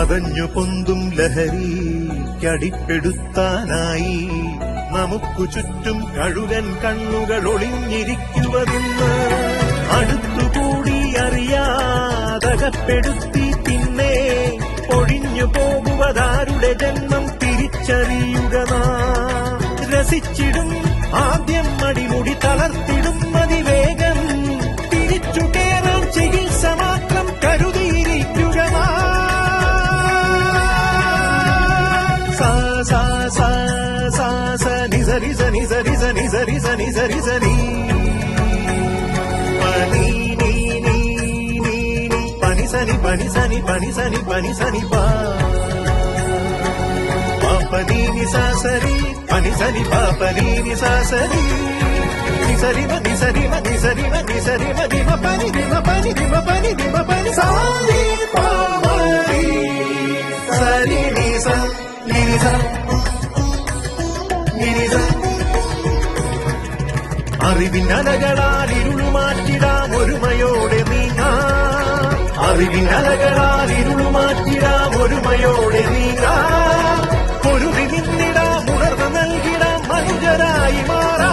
പതഞ്ഞു പൊന്തും ലഹരിക്കടിപ്പെടുത്താനായി നമുക്കു ചുറ്റും കഴുകൻ കണ്ണുകൾ ഒളിഞ്ഞിരിക്കുവതെന്ന് അടുത്തുകൂടി അറിയാതകപ്പെടുത്തി പിന്നെ ഒഴിഞ്ഞു പോകുവതാരുടെ ജന്മം തിരിച്ചറിയുക നാം. രസിച്ചിടും ആദ്യം അടിമുടി തളർത്തിടും അതിവേഗം തിരിച്ചു കേറാൻ ചികിത്സ മാത്രം കരുതിയിരിക്കുക നാം. സാ സാ സാ സാ സ നിസരി സ നിസരി സ നിസരി സ നിസരി സ നീ പനി നീ നീ നീ നീ പനി സനി പനി സനി പനി സനി പനി സനി പാ പാപനി നി സാ സരി പനി സനി പാപനി നി സാ സരി നിസരി മ നിസരി മ നിസരി മ നിസരി മ നി മ പനി നി മ പനി നി മ പനി നി മ പനി സാ നി പാ മരി സരി നി സ നി നി സ നി നി സ. അറിവിനലകളാൽ ഇരുളുമാറ്റിടാം ഒരുമയോടെ നീങ്ങാം. അറിവിനലകളാൽ ഇരുളുമാറ്റിടാം ഒരുമയോടെ നീങ്ങാം. പൊരുതി നിന്നിടാം ഉണർവ് നൽകിടാം മനുജരായി മാറാം.